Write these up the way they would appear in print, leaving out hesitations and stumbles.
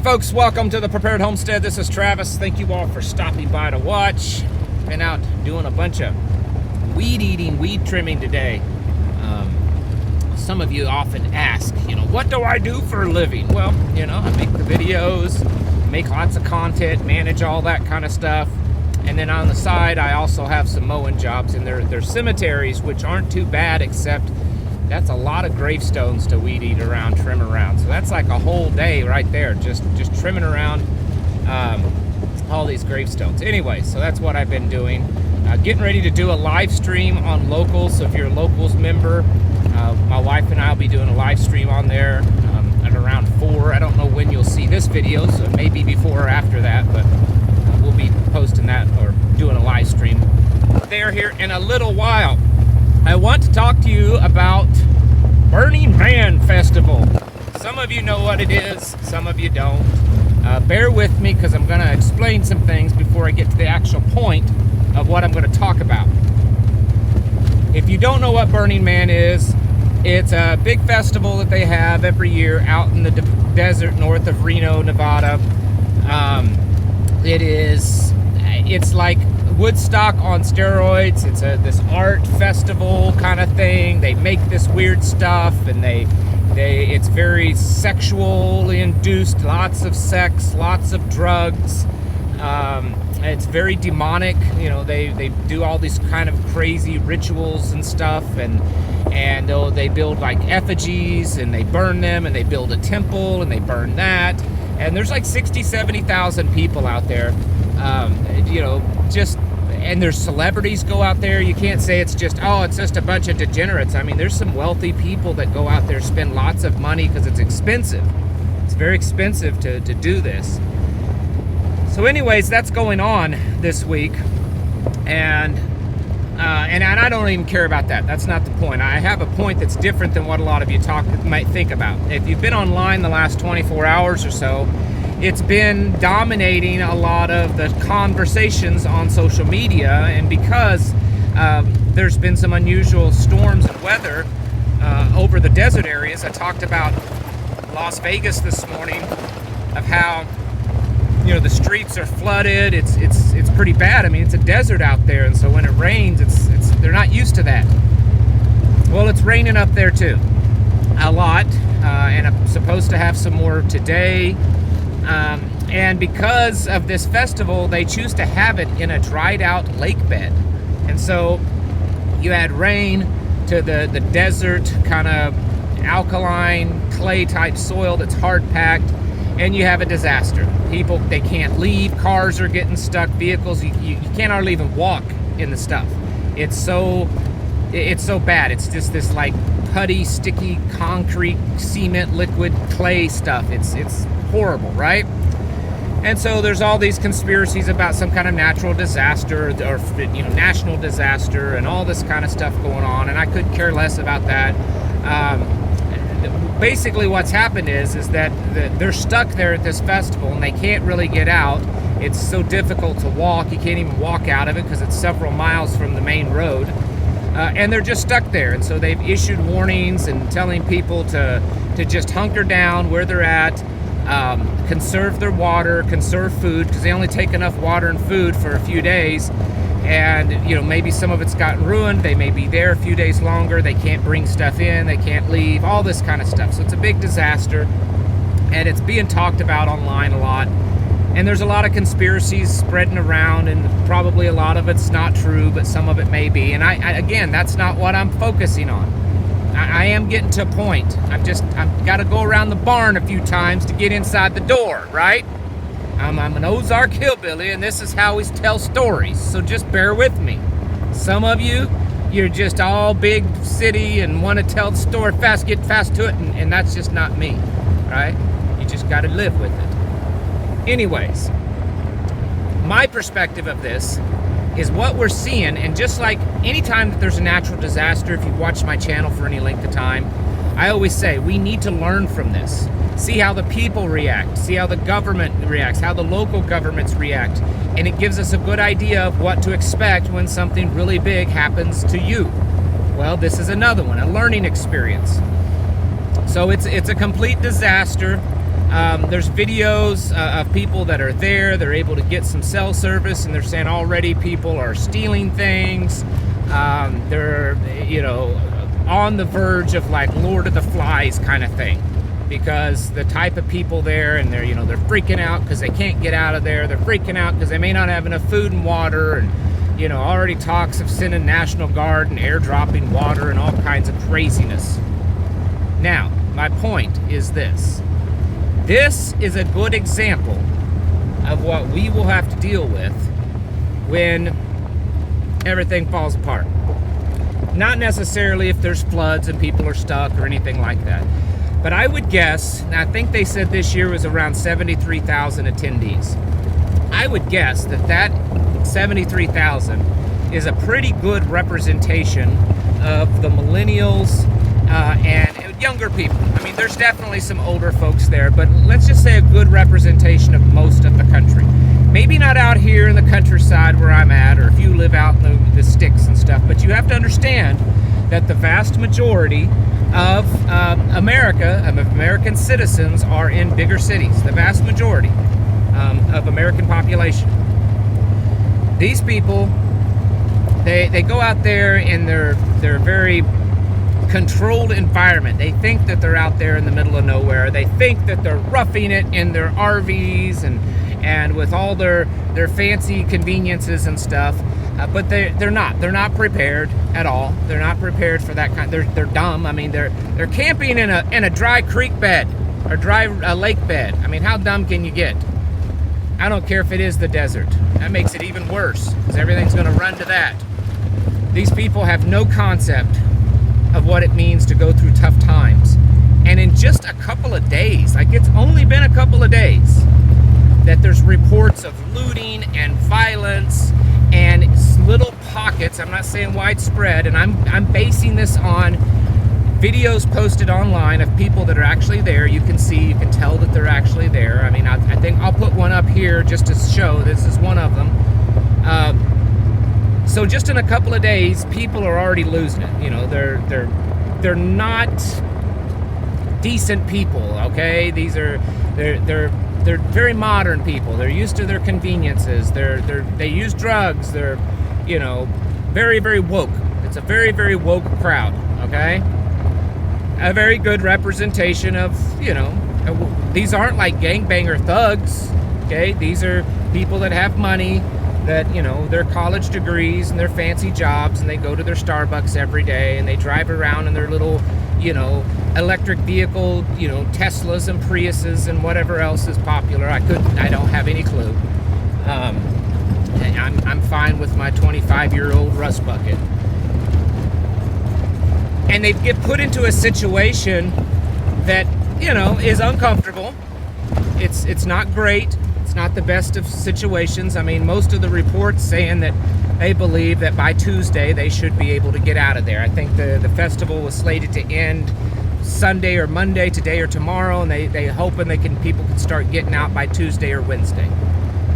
folks, welcome to the Prepared Homestead. This is Travis. Thank you all for stopping by to watch. Been out doing a bunch of weed trimming today. Some of you often ask, what do I do for a living? Well, I make the videos, make lots of content, manage all that kind of stuff. And then on the side, I also have some mowing jobs, and they're cemeteries, which aren't too bad, except that's a lot of gravestones to weed eat around, trim around. So that's like a whole day right there, just trimming around all these gravestones. Anyway, so that's what I've been doing. Getting ready to do a live stream on Locals. So if you're a Locals member, my wife and I will be doing a live stream on there at around 4. I don't know when you'll see this video, so maybe before or after that, but we'll be posting that or doing a live stream there here in a little while. I want to talk to you about Burning Man Festival. Some of you know what it is, some of you don't. Bear with me because I'm going to explain some things before I get to the actual point of what I'm going to talk about. If you don't know what Burning Man is, it's a big festival that they have every year out in the desert north of Reno, Nevada. It's like Woodstock on steroids. It's this art festival kind of thing. They make this weird stuff, and it's very sexually induced. Lots of sex, lots of drugs. It's very demonic. They do all these kind of crazy rituals and stuff, and they build like effigies, and they burn them, and they build a temple, and they burn that. And there's like 70,000 people out there. And there's celebrities go out there. You can't say it's just a bunch of degenerates. I mean, there's some wealthy people that go out there, spend lots of money because it's expensive. It's very expensive to do this. So anyways, that's going on this week. And I don't even care about that. That's not the point. I have a point that's different than what a lot of you might think about. If you've been online the last 24 hours or so, it's been dominating a lot of the conversations on social media, and because there's been some unusual storms and weather over the desert areas. I talked about Las Vegas this morning, of how the streets are flooded. It's pretty bad. I mean, it's a desert out there, and so when it rains, they're not used to that. Well, it's raining up there too, a lot, and I'm supposed to have some more today. And because of this festival, they choose to have it in a dried out lake bed. And so you add rain to the desert kind of alkaline clay type soil that's hard packed, and you have a disaster. People, they can't leave, cars are getting stuck, vehicles, you can't hardly even walk in the stuff. It's so bad. It's just this like putty, sticky concrete, cement, liquid, clay stuff. It's horrible, right? And so there's all these conspiracies about some kind of natural disaster or national disaster and all this kind of stuff going on, and I could care less about that. Basically what's happened is that they're stuck there at this festival, and they can't really get out. It's so difficult to walk. You can't even walk out of it because it's several miles from the main road, and they're just stuck there. And so they've issued warnings and telling people to just hunker down where they're at. Conserve their water, conserve food, because they only take enough water and food for a few days, and maybe some of it's gotten ruined. They may be there a few days longer. They can't bring stuff in, they can't leave, all this kind of stuff. So it's a big disaster, and it's being talked about online a lot, and there's a lot of conspiracies spreading around, and probably a lot of it's not true, but some of it may be. And again, that's not what I'm focusing on. I am getting to a point. I've got to go around the barn a few times to get inside the door, right? I'm an Ozark hillbilly, and this is how we tell stories, so just bear with me. Some of you're just all big city and want to tell the story fast, get fast to it, and that's just not me, right? You just got to live with it. Anyways, my perspective of this is what we're seeing, and just like anytime that there's a natural disaster, if you've watched my channel for any length of time, I always say we need to learn from this. See how the people react, see how the government reacts, how the local governments react, and it gives us a good idea of what to expect when something really big happens to you. Well, this is another one, a learning experience. So it's a complete disaster. There's videos of people that are there. They're able to get some cell service, and they're saying already people are stealing things. They're, you know, on the verge of like Lord of the Flies kind of thing, because the type of people there, and they're, you know, they're freaking out because they can't get out of there. They're freaking out because they may not have enough food and water, and, you know, already talks of sending National Guard and airdropping water and all kinds of craziness. Now, my point is this. This is a good example of what we will have to deal with when everything falls apart. Not necessarily if there's floods and people are stuck or anything like that. But I would guess, and I think they said this year was around 73,000 attendees. I would guess that that 73,000 is a pretty good representation of the millennials and younger people. I mean, there's definitely some older folks there, but let's just say a good representation of most of the country. Maybe not out here in the countryside where I'm at, or if you live out in the sticks and stuff, but you have to understand that the vast majority of American citizens are in bigger cities. The vast majority of American population. These people, they go out there in their very controlled environment. They think that they're out there in the middle of nowhere. They think that they're roughing it in their RVs and with all their fancy conveniences and stuff. But they're not prepared at all. They're not prepared for that kind. They're dumb. I mean, they're camping in a dry creek bed or dry lake bed. I mean, how dumb can you get? I don't care if it is the desert. That makes it even worse, because everything's going to run to that. These people have no concept of what it means to go through tough times. And in just a couple of days, like it's only been a couple of days, that there's reports of looting and violence and little pockets. I'm not saying widespread, and I'm basing this on videos posted online of people that are actually there. You can tell that they're actually there. I mean, I think I'll put one up here just to show this is one of them. So just in a couple of days, people are already losing it. You know, they're not decent people. Okay, they're very modern people. They're used to their conveniences. They use drugs. They're, you know, very, very woke. It's a very, very woke crowd. Okay, a very good representation of, you know, these aren't like gangbanger thugs. Okay, these are people that have money, that, you know, their college degrees and their fancy jobs, and they go to their Starbucks every day, and they drive around in their little, you know, electric vehicle, you know, Teslas and Priuses and whatever else is popular. I don't have any clue. I'm fine with my 25-year-old rust bucket. And they get put into a situation that, you know, is uncomfortable. It's not great. It's not the best of situations. I mean, most of the reports saying that they believe that by Tuesday they should be able to get out of there. I think the festival was slated to end Sunday or Monday, today or tomorrow, and they hoping people can start getting out by Tuesday or Wednesday.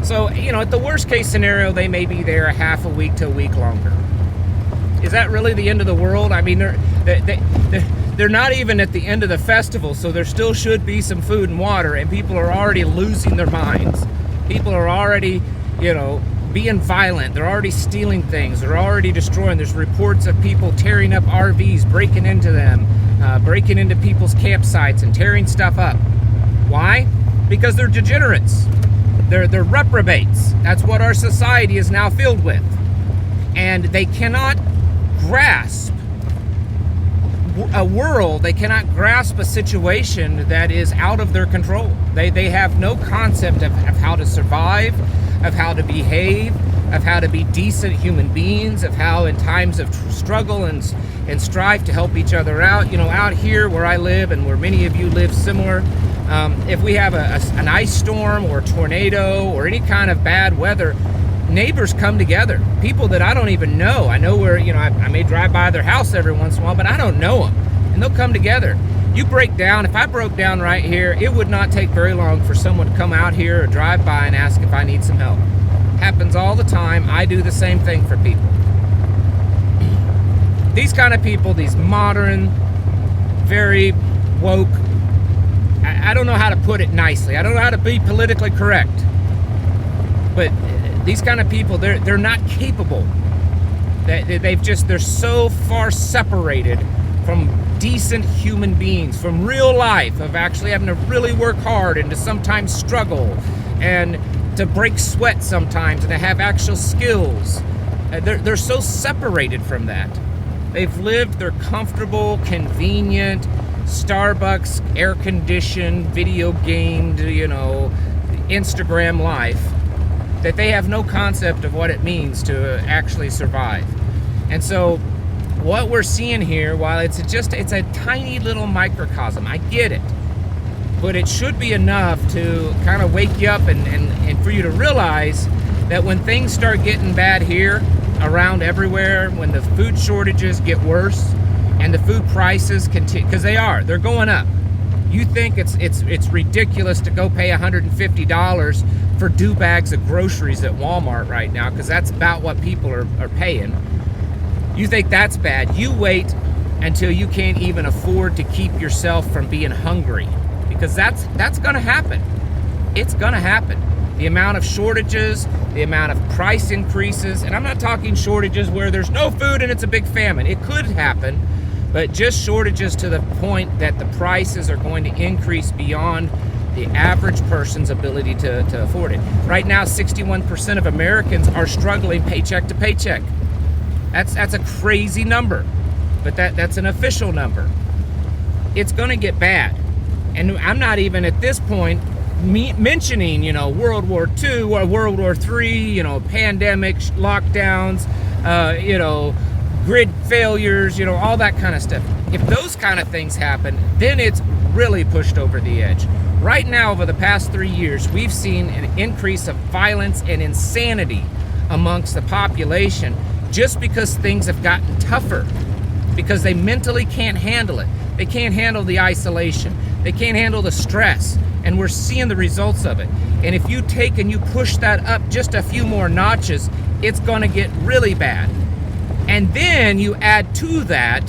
So, you know, at the worst case scenario, they may be there a half a week to a week longer. Is that really the end of the world? I mean, they're not even at the end of the festival, so there still should be some food and water, and people are already losing their minds. People are already, you know, being violent. They're already stealing things. They're already destroying. There's reports of people tearing up RVs, breaking into them, breaking into people's campsites and tearing stuff up. Why? Because they're degenerates. They're reprobates. That's what our society is now filled with. And they cannot grasp a world, they cannot grasp a situation that is out of their control. They have no concept of how to survive, of how to behave, of how to be decent human beings, of how in times of struggle and strive to help each other out. You know, out here where I live and where many of you live similar, if we have an ice storm or tornado or any kind of bad weather, neighbors come together. People that I don't even know. I know where, you know, I may drive by their house every once in a while, but I don't know them. And they'll come together. You break down. If I broke down right here, it would not take very long for someone to come out here or drive by and ask if I need some help. Happens all the time. I do the same thing for people. These kind of people, these modern, very woke, I don't know how to put it nicely. I don't know how to be politically correct. But these kind of people, they're not capable. They're so far separated from decent human beings, from real life, of actually having to really work hard and to sometimes struggle and to break sweat sometimes and to have actual skills. They're so separated from that. They've lived their comfortable, convenient, Starbucks, air-conditioned, video-gamed, Instagram life, that they have no concept of what it means to actually survive. And so what we're seeing here, while it's a tiny little microcosm, I get it, but it should be enough to kind of wake you up and for you to realize that when things start getting bad here, around everywhere, when the food shortages get worse and the food prices continue, because they're going up. You think it's ridiculous to go pay $150 for 2 bags of groceries at Walmart right now, because that's about what people are paying. You think that's bad. You wait until you can't even afford to keep yourself from being hungry, because that's going to happen. It's going to happen. The amount of shortages, the amount of price increases, and I'm not talking shortages where there's no food and it's a big famine. It could happen, but just shortages to the point that the prices are going to increase beyond the average person's ability to afford it. Right now, 61% of Americans are struggling paycheck to paycheck. That's a crazy number, but that's an official number. It's going to get bad, and I'm not even at this point mentioning, World War II or World War III, pandemic, lockdowns, grid failures, all that kind of stuff. If those kind of things happen, then it's really pushed over the edge. Right now, over the past 3 years, we've seen an increase of violence and insanity amongst the population just because things have gotten tougher, because they mentally can't handle it. They can't handle the isolation. They can't handle the stress. And we're seeing the results of it. And if you take and you push that up just a few more notches, it's going to get really bad. And then you add to that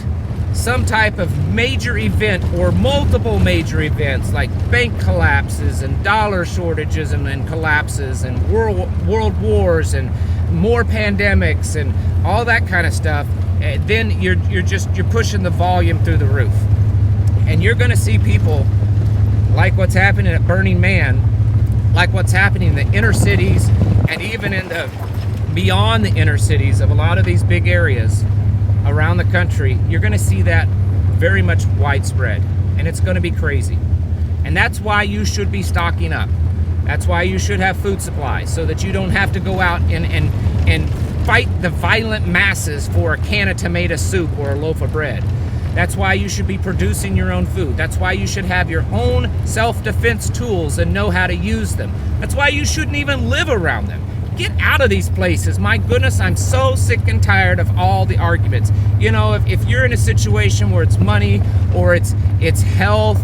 some type of major event or multiple major events like bank collapses and dollar shortages and collapses and world wars and more pandemics and all that kind of stuff. And then you're pushing the volume through the roof. And you're going to see people like what's happening at Burning Man, like what's happening in the inner cities, and even in the beyond the inner cities of a lot of these big areas around the country. You're going to see that very much widespread, and it's going to be crazy. And that's why you should be stocking up. That's why you should have food supplies, so that you don't have to go out and fight the violent masses for a can of tomato soup or a loaf of bread. That's why you should be producing your own food. That's why you should have your own self-defense tools and know how to use them. That's why you shouldn't even live around them. Get out of these places. My goodness, I'm so sick and tired of all the arguments. If you're in a situation where it's money or it's health,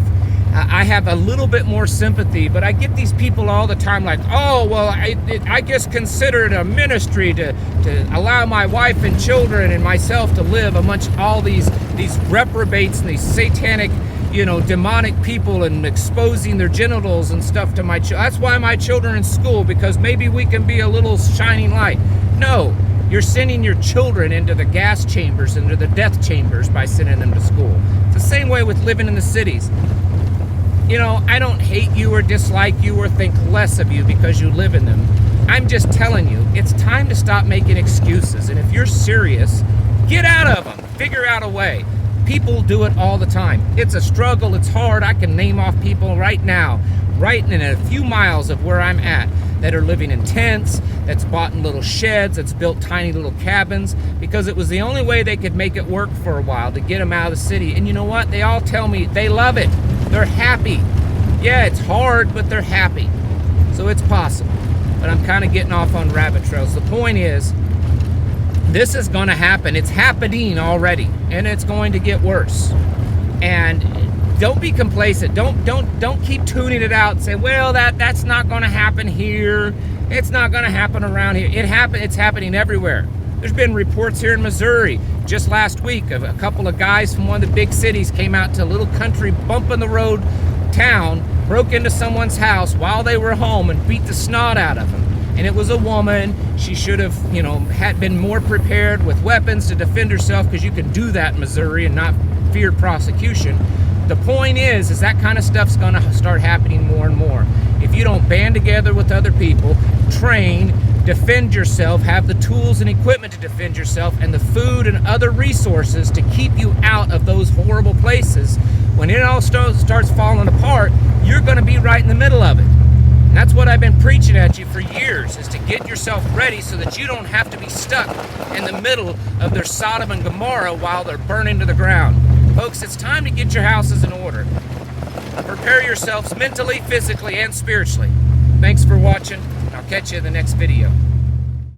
I have a little bit more sympathy, but I get these people all the time like, oh, well, I just consider it a ministry to allow my wife and children and myself to live amongst all these reprobates and these satanic, demonic people, and exposing their genitals and stuff to my children. That's why my children are in school, because maybe we can be a little shining light. No, you're sending your children into the gas chambers, into the death chambers by sending them to school. It's the same way with living in the cities. I don't hate you or dislike you or think less of you because you live in them. I'm just telling you, it's time to stop making excuses. And if you're serious, get out of them. Figure out a way. People do it all the time. It's a struggle. It's hard. I can name off people right now, right in a few miles of where I'm at, that are living in tents, that's bought in little sheds, that's built tiny little cabins, because it was the only way they could make it work for a while to get them out of the city. And you know what? They all tell me they love it. They're happy. Yeah, it's hard, but they're happy. So it's possible. But I'm kind of getting off on rabbit trails. The point is, this is going to happen. It's happening already, and it's going to get worse. And don't be complacent. Don't keep tuning it out and say, well, that's not going to happen here. It's not going to happen around here. It's happening everywhere. There's been reports here in Missouri just last week of a couple of guys from one of the big cities came out to a little country bump in the road town broke into someone's house while they were home and beat the snot out of them. And it was a woman. She should have, had been more prepared with weapons to defend herself, because you can do that in Missouri and not fear prosecution. The point is that kind of stuff's going to start happening more and more. If you don't band together with other people, train, defend yourself, have the tools and equipment to defend yourself, and the food and other resources to keep you out of those horrible places, when it all starts falling apart, you're going to be right in the middle of it. And that's what I've been preaching at you for years, is to get yourself ready so that you don't have to be stuck in the middle of their Sodom and Gomorrah while they're burning to the ground. Folks, it's time to get your houses in order. Prepare yourselves mentally, physically, and spiritually. Thanks for watching. I'll catch you in the next video.